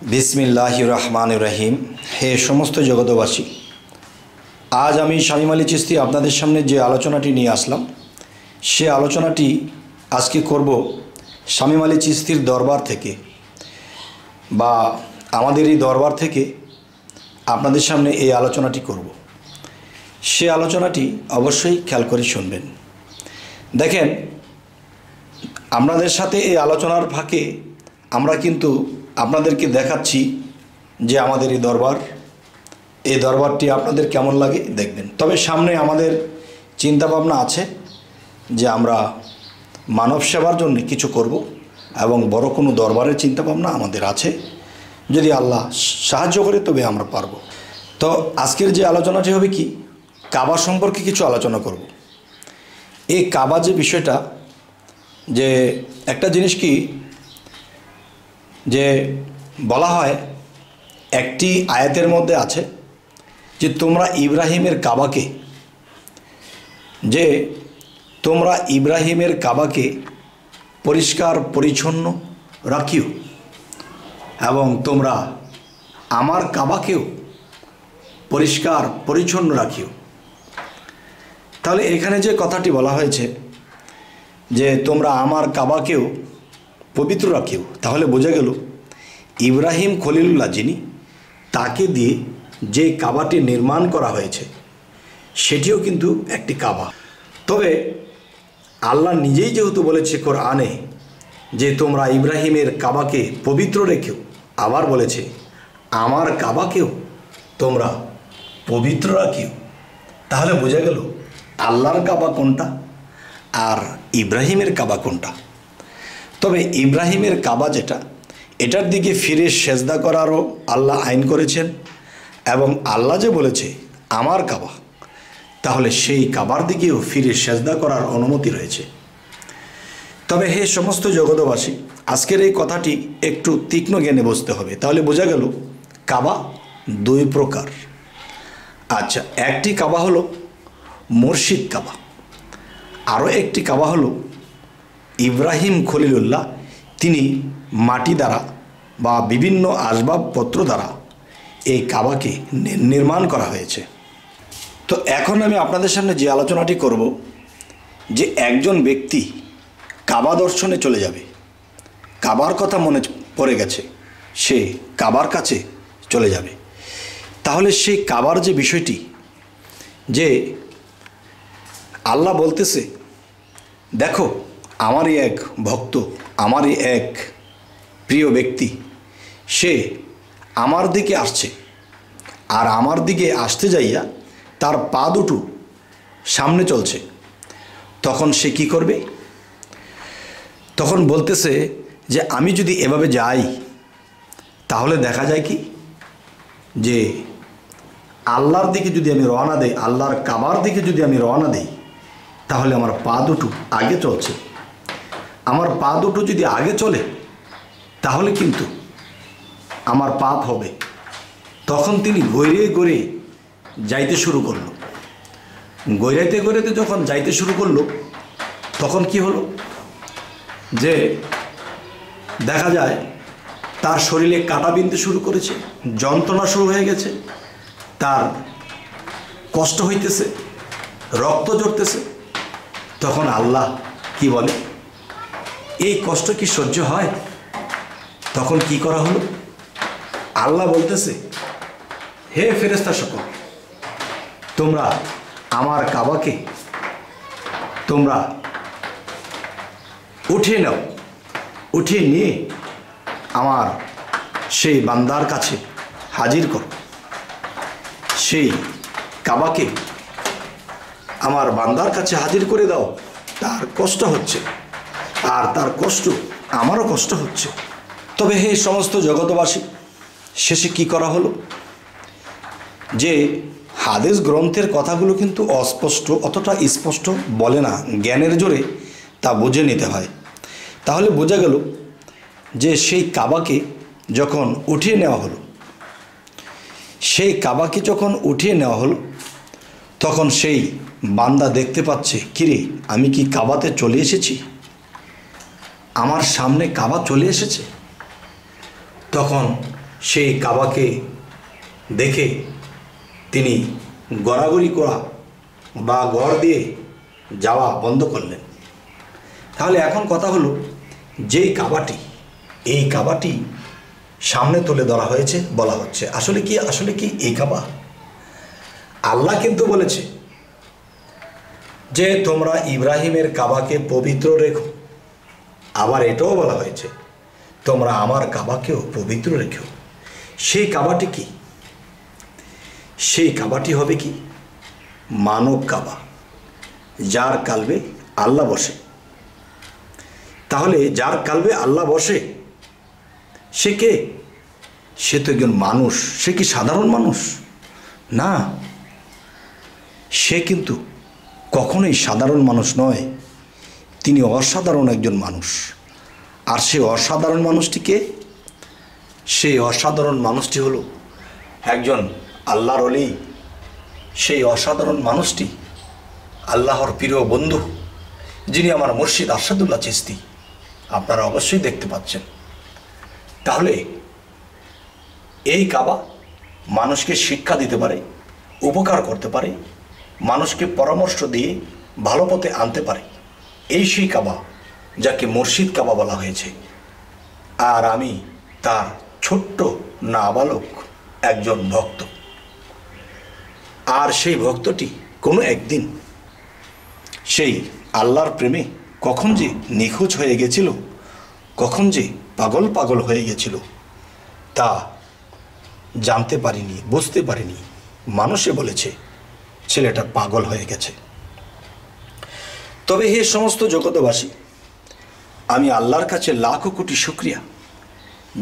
বিসমিল্লাহির রহমানির রহিম। হে সমস্ত জগতবাসী, আজ আমি শামীম আলী চিশতি আপনাদের সামনে যে আলোচনাটি নিয়ে আসলাম, সে আলোচনাটি আজকে করব শামীম আলী চিশতির দরবার থেকে, বা আমাদের এই দরবার থেকে আপনাদের সামনে এই আলোচনাটি করব। সে আলোচনাটি অবশ্যই খেয়াল করে শুনবেন। দেখেন, আপনাদের সাথে এই আলোচনার ফাঁকে আমরা কিন্তু আপনাদেরকে দেখাচ্ছি যে আমাদের এই দরবারটি আপনাদের কেমন লাগে দেখবেন। তবে সামনে আমাদের চিন্তাভাবনা আছে যে আমরা মানব সেবার জন্য কিছু করব, এবং বড় কোনো দরবারের চিন্তাভাবনা আমাদের আছে। যদি আল্লাহ সাহায্য করে তবে আমরা পারব। তো আজকের যে আলোচনাটি হবে কি, কাবা সম্পর্কে কিছু আলোচনা করব। এই কাবা যে বিষয়টা, যে একটা জিনিস কি, যে বলা হয় একটি আয়াতের মধ্যে আছে যে তোমরা ইব্রাহিমের কাবাকে পরিষ্কার পরিচ্ছন্ন রাখিও, এবং তোমরা আমার কাবাকেও পরিষ্কার পরিচ্ছন্ন রাখিও। তাহলে এখানে যে কথাটি বলা হয়েছে যে তোমরা আমার কাবাকেও পবিত্র রাখিও, তাহলে বোঝা গেল ইব্রাহিম খলিলুল্লাহ যিনি, তাকে দিয়ে যে কাবাটি নির্মাণ করা হয়েছে সেটিও কিন্তু একটি কাবা। তবে আল্লাহ নিজেই যেহেতু বলেছে কোরআনে যে তোমরা ইব্রাহিমের কাবাকে পবিত্র রেখেও, আবার বলেছে আমার কাবাকেও তোমরা পবিত্র রাখিও, তাহলে বোঝা গেল আল্লাহর কাবা কোনটা আর ইব্রাহিমের কাবা কোনটা। তবে ইব্রাহিমের কাবা যেটা, এটার দিকে ফিরে সেজদা করারও আল্লাহ আইন করেছেন, এবং আল্লাহ যে বলেছে আমার কাবা, তাহলে সেই কাবার দিকেও ফিরে সেজদা করার অনুমতি রয়েছে। তবে হে সমস্ত জগতবাসী, আজকের এই কথাটি একটু তীক্ষ্ণ জ্ঞানে বুঝতে হবে, তাহলে বোঝা গেল কাবা দুই প্রকার। আচ্ছা, একটি কাবা হলো মুর্শিদ কাবা, আরও একটি কাবা হলো ইব্রাহিম খলিলুল্লাহ, তিনি মাটি দ্বারা বা বিভিন্ন আসবাবপত্র দ্বারা এই কাবাকে নির্মাণ করা হয়েছে। তো এখন আমি আপনাদের সামনে যে আলোচনাটি করব, যে একজন ব্যক্তি কাবা দর্শনে চলে যাবে, কাবার কথা মনে পড়ে গেছে, সে কাবার কাছে চলে যাবে, তাহলে সেই কাবার যে বিষয়টি, যে আল্লাহ বলতেছে দেখো আমারই এক ভক্ত, আমারই এক প্রিয় ব্যক্তি, সে আমার দিকে আসছে, আর আমার দিকে আসতে যাইয়া তার পা দুটো সামনে চলছে, তখন সে কি করবে? তখন বলতেছে যে আমি যদি এভাবে যাই, তাহলে দেখা যায় কি, যে আল্লাহর দিকে যদি আমি রওনা দেই, আল্লাহর কাবার দিকে যদি আমি রওনা দেই, তাহলে আমার পা দুটো আগে চলছে। আমার পা দুটো যদি আগে চলে, তাহলে কিন্তু আমার পাপ হবে। তখন তিনি গড়িয়ে যাইতে শুরু করলো। গড়াইতে যখন যাইতে শুরু করলো, তখন কি হলো, যে দেখা যায় তার শরীরে কাটা বিনতে শুরু করেছে, যন্ত্রণা শুরু হয়ে গেছে, তার কষ্ট হইতেছে, রক্ত ঝরতেছে। তখন আল্লাহ কি বলে, এই কষ্ট কি সহ্য হয়? তখন কি করা হলো? আল্লাহ বলতেছে, হে ফেরেশতা সকল, তোমরা আমার কাবাকে তোমরা উঠিয়ে নাও, উঠিয়ে নিয়ে আমার সেই বান্দার কাছে হাজির করো। সেই কাবাকে আমার বান্দার কাছে হাজির করে দাও। তার কষ্ট হচ্ছে, আর তার কষ্ট আমারও কষ্ট হচ্ছে। তবে হে সমস্ত জগতবাসী, শেষে কি করা হলো, যে হাদিস গ্রন্থের কথাগুলো কিন্তু অস্পষ্ট, অতটা স্পষ্ট বলে না, জ্ঞানের জোরে তা বুঝে নিতে হয়। তাহলে বোঝা গেল যে সেই কাবাকে যখন উঠিয়ে নেওয়া হলো, সেই কাবাকে যখন উঠিয়ে নেওয়া হলো, তখন সেই বান্দা দেখতে পাচ্ছে, কিরে আমি কি কাবাতে চলে এসেছি, আমার সামনে কাবা চলে এসেছে। তখন সেই কাবাকে দেখে তিনি গড়াগড়ি করা বা গড় দিয়ে যাওয়া বন্ধ করলেন। তাহলে এখন কথা হলো, যেই কাবাটি, এই কাবাটি সামনে তুলে ধরা হয়েছে, বলা হচ্ছে আসলে কি এই কাবা? আল্লাহ কিন্তু বলেছে যে তোমরা ইব্রাহিমের কাবাকে পবিত্র রেখো। আবার এটাও বলা হয়েছে তোমরা আমার কাবাকেও পবিত্র রেখো। সেই কাবাটি কি? সেই কাবাটি হবে কি? মানব কাবা, যার কালবে আল্লাহ বসে। তাহলে যার কালবে আল্লাহ বসে সে কে? সে তো একজন মানুষ। সে কি সাধারণ মানুষ? না, সে কিন্তু কখনোই সাধারণ মানুষ নয়, তিনি অসাধারণ একজন মানুষ। আর সে অসাধারণ মানুষটি কে? সেই অসাধারণ মানুষটি হলো একজন আল্লাহর ওলি। সেই অসাধারণ মানুষটি আল্লাহর প্রিয় বন্ধু, যিনি আমার মুর্শিদ আরশাদুল্লাহ চিশতি। আপনারা অবশ্যই দেখতে পাচ্ছেন। তাহলে এই কাবা মানুষকে শিক্ষা দিতে পারে, উপকার করতে পারে, মানুষকে পরামর্শ দিয়ে ভালো পথে আনতে পারে। এই সেই কাবা যাকে মুর্শিদ কাবা বলা হয়েছে। আর আমি তার ছোট্ট নাবালক একজন ভক্ত। আর সেই ভক্তটি কোনো একদিন সেই আল্লাহর প্রেমে কখন যে নিখোঁজ হয়ে গেছিল, কখন যে পাগল হয়ে গেছিল, তা জানতে পারিনি, বুঝতে পারিনি। মানুষে বলেছে ছেলেটা পাগল হয়ে গেছে। তবে হে সমস্ত জগতবাসী, আমি আল্লাহর কাছে লাখো কোটি শুকরিয়া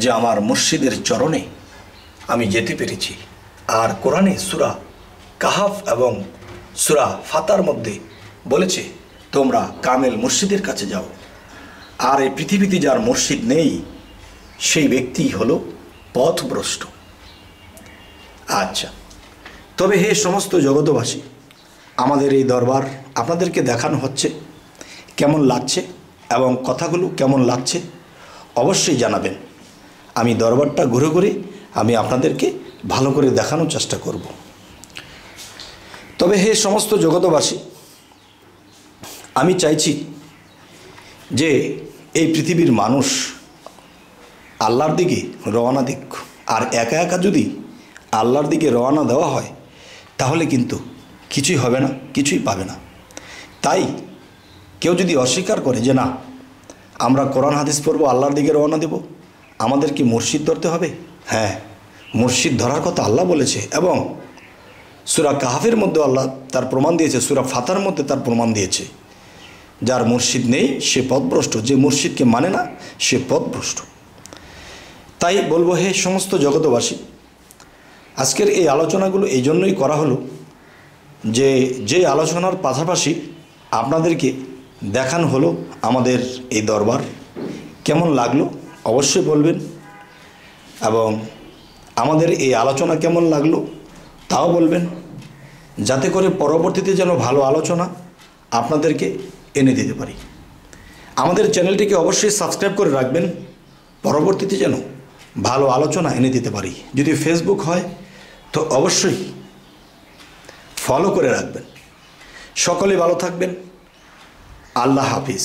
যে আমার মুর্শিদের চরণে আমি যেতে পেরেছি। আর কোরআনে সূরা কাহাফ এবং সূরা ফাতার মধ্যে বলেছে তোমরা কামেল মুর্শিদের কাছে যাও। আর এই পৃথিবীতে যার মুর্শিদ নেই সেই ব্যক্তি হলো পথভ্রষ্ট। আচ্ছা, তবে হে সমস্ত জগতবাসী, আমাদের এই দরবার আপনাদেরকে দেখানো হচ্ছে, কেমন লাগছে এবং কথাগুলো কেমন লাগছে অবশ্যই জানাবেন। আমি দরবারটা ঘুরে ঘুরে আমি আপনাদেরকে ভালো করে দেখানোর চেষ্টা করব। তবে হে সমস্ত জগতবাসী, আমি চাইছি যে এই পৃথিবীর মানুষ আল্লাহর দিকে রওনা দিক। আর একা একা যদি আল্লাহর দিকে রওনা দেওয়া হয় তাহলে কিন্তু কিছুই হবে না, কিছুই পাবে না। তাই কেউ যদি অস্বীকার করে যে না আমরা কোরআন হাদিস পড়বো, আল্লাহর দিকে রওনা দেব, আমাদের কি মুর্শিদ ধরতে হবে? হ্যাঁ, মুর্শিদ ধরার কথা আল্লাহ বলেছে এবং সূরা কাহাফের মধ্যে আল্লাহ তার প্রমাণ দিয়েছে, সূরা ফাতার মধ্যে তার প্রমাণ দিয়েছে। যার মুর্শিদ নেই সে পথভ্রষ্ট, যে মুর্শিদকে মানে না সে পথভ্রষ্ট। তাই বলবো হে সমস্ত জগতবাসী, আজকের এই আলোচনাগুলো এই জন্যই করা হলো যে আলোচনার পাশাপাশি আপনাদেরকে দেখানো হলো আমাদের এই দরবার। কেমন লাগলো অবশ্যই বলবেন এবং আমাদের এই আলোচনা কেমন লাগলো তাও বলবেন, যাতে করে পরবর্তীতে যেন ভালো আলোচনা আপনাদেরকে এনে দিতে পারি। আমাদের চ্যানেলটিকে অবশ্যই সাবস্ক্রাইব করে রাখবেন, পরবর্তীতে যেন ভালো আলোচনা এনে দিতে পারি। যদি ফেসবুক হয় তো অবশ্যই ফলো করে রাখবেন। সকলে ভালো থাকবেন। আল্লাহ হাফিজ।